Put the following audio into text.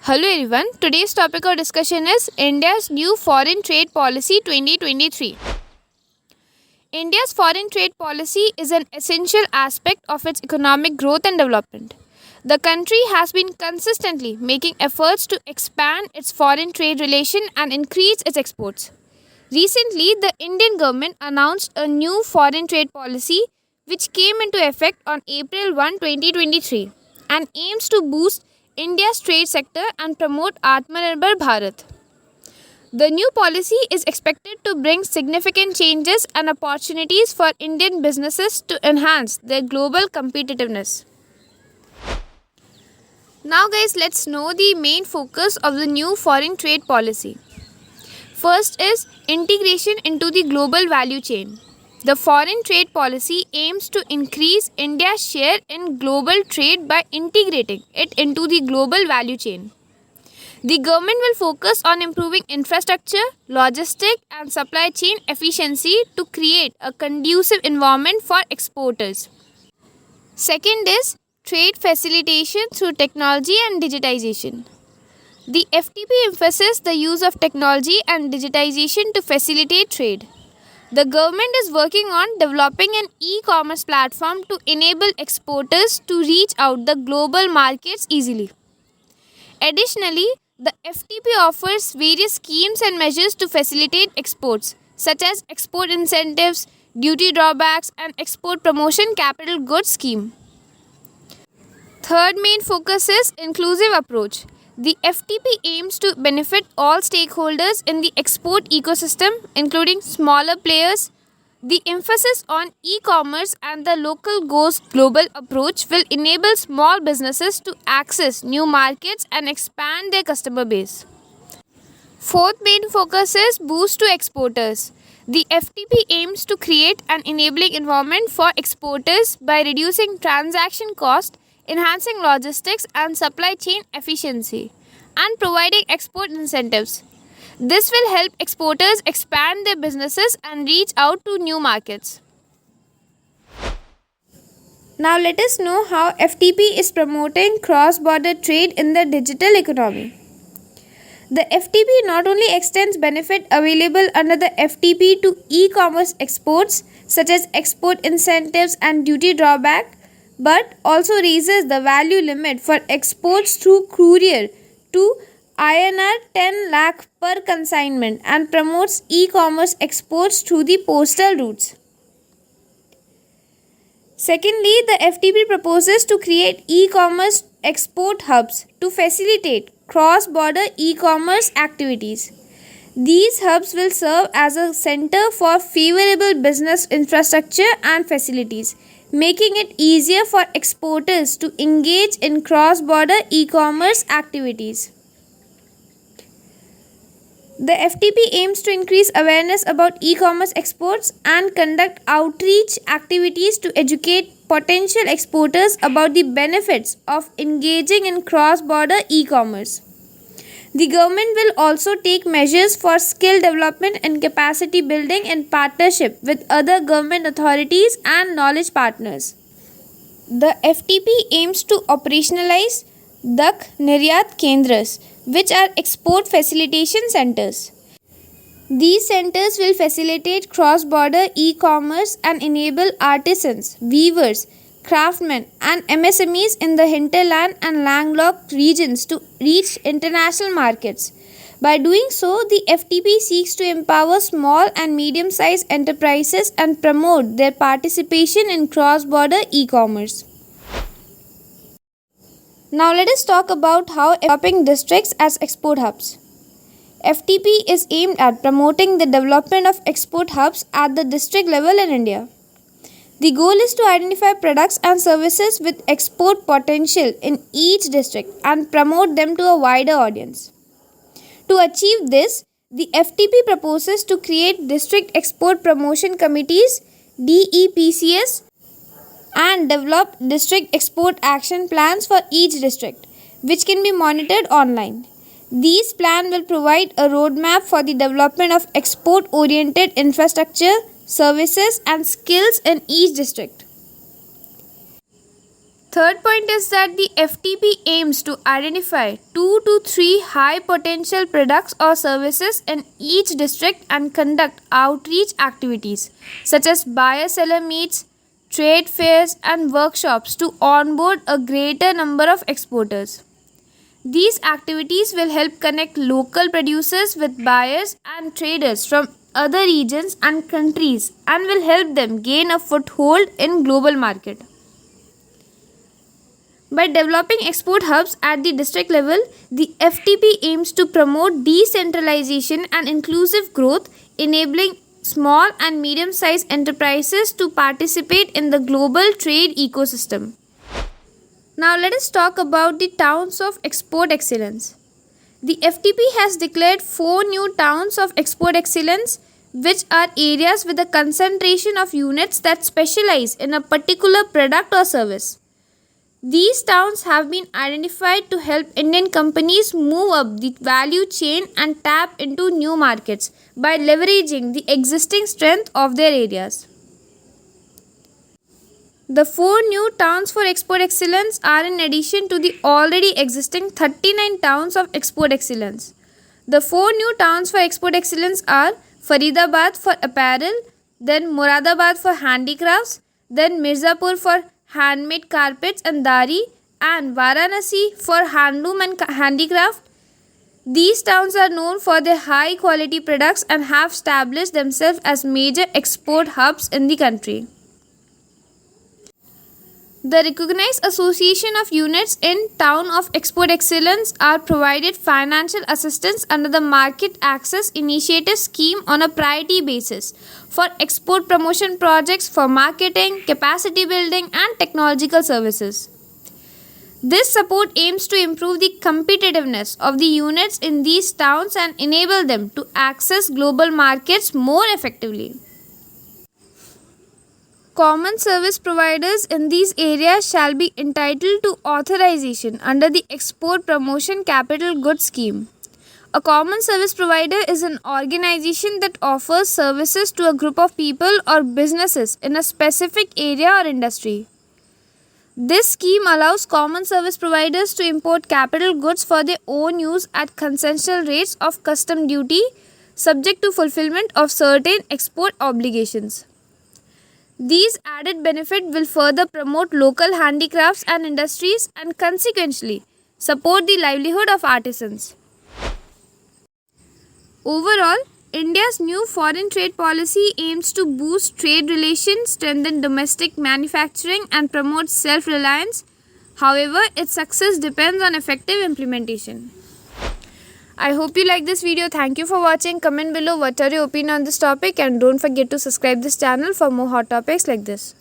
Hello everyone. Today's topic of discussion is India's new foreign trade policy 2023. India's foreign trade policy is an essential aspect of its economic growth and development. The country has been consistently making efforts to expand its foreign trade relation and increase its exports. Recently, the Indian government announced a new foreign trade policy which came into effect on April 1, 2023 and aims to boost India's trade sector and promote Atmanirbhar Bharat. The new policy is expected to bring significant changes and opportunities for Indian businesses to enhance their global competitiveness. Now guys, let's know the main focus of the new foreign trade policy. First is integration into the global value chain. The foreign trade policy aims to increase India's share in global trade by integrating it into the global value chain. The government will focus on improving infrastructure, logistic and supply chain efficiency to create a conducive environment for exporters. Second is trade facilitation through technology and digitization. The FTP emphasizes the use of technology and digitization to facilitate trade. The government is working on developing an e-commerce platform to enable exporters to reach out the global markets easily. Additionally, the FTP offers various schemes and measures to facilitate exports, such as export incentives, duty drawbacks, and export promotion capital goods scheme. Third main focus is inclusive approach. The FTP aims to benefit all stakeholders in the export ecosystem, including smaller players. The emphasis on e-commerce and the local goes global approach will enable small businesses to access new markets and expand their customer base. Fourth main focus is boost to exporters. The FTP aims to create an enabling environment for exporters by reducing transaction cost, enhancing logistics and supply chain efficiency, and providing export incentives. This will help exporters expand their businesses and reach out to new markets. Now let us know how FTP is promoting cross-border trade in the digital economy. The FTP not only extends benefit available under the FTP to e-commerce exports such as export incentives and duty drawback, but also raises the value limit for exports through courier to INR 10 lakh per consignment and promotes e-commerce exports through the postal routes. Secondly, the FTP proposes to create e-commerce export hubs to facilitate cross-border e-commerce activities. These hubs will serve as a center for favorable business infrastructure and facilities, making it easier for exporters to engage in cross-border e-commerce activities. The FTP aims to increase awareness about e-commerce exports and conduct outreach activities to educate potential exporters about the benefits of engaging in cross-border e-commerce. The government will also take measures for skill development and capacity building in partnership with other government authorities and knowledge partners. The FTP aims to operationalize Dak Niryat Kendras, which are export facilitation centers. These centers will facilitate cross-border e-commerce and enable artisans, weavers, craftsmen and MSMEs in the hinterland and landlocked regions to reach international markets. By doing so, the FTP seeks to empower small and medium-sized enterprises and promote their participation in cross-border e-commerce. Now let us talk about how developing districts as export hubs. FTP is aimed at promoting the development of export hubs at the district level in India. The goal is to identify products and services with export potential in each district and promote them to a wider audience. To achieve this, the FTP proposes to create District Export Promotion Committees (DEPCS) and develop District Export Action Plans for each district, which can be monitored online. These plans will provide a roadmap for the development of export-oriented infrastructure, services and skills in each district. Third point is that the FTP aims to identify 2 to 3 high potential products or services in each district and conduct outreach activities such as buyer-seller meets, trade fairs and workshops to onboard a greater number of exporters. These activities will help connect local producers with buyers and traders from other regions and countries and will help them gain a foothold in global market. By developing export hubs at the district level, the FTP aims to promote decentralization and inclusive growth, enabling small and medium sized enterprises to participate in the global trade ecosystem. Now, let us talk about the towns of export excellence. The FTP has declared 4 new towns of export excellence, which are areas with a concentration of units that specialize in a particular product or service. These towns have been identified to help Indian companies move up the value chain and tap into new markets by leveraging the existing strength of their areas. The 4 new towns for export excellence are in addition to the already existing 39 towns of export excellence. The 4 new towns for export excellence are Faridabad for apparel, then Moradabad for handicrafts, then Mirzapur for handmade carpets and dari, and Varanasi for handloom and handicraft. These towns are known for their high quality products and have established themselves as major export hubs in the country. The recognized association of units in Town of Export Excellence are provided financial assistance under the Market Access Initiative scheme on a priority basis for export promotion projects for marketing, capacity building and technological services. This support aims to improve the competitiveness of the units in these towns and enable them to access global markets more effectively. Common service providers in these areas shall be entitled to authorization under the Export Promotion Capital Goods Scheme. A common service provider is an organization that offers services to a group of people or businesses in a specific area or industry. This scheme allows common service providers to import capital goods for their own use at concessional rates of custom duty, subject to fulfillment of certain export obligations. These added benefits will further promote local handicrafts and industries and consequently support the livelihood of artisans. Overall, India's new foreign trade policy aims to boost trade relations, strengthen domestic manufacturing and promote self-reliance. However, its success depends on effective implementation. I hope you like this video. Thank you for watching. Comment below what are your opinion on this topic and don't forget to subscribe this channel for more hot topics like this.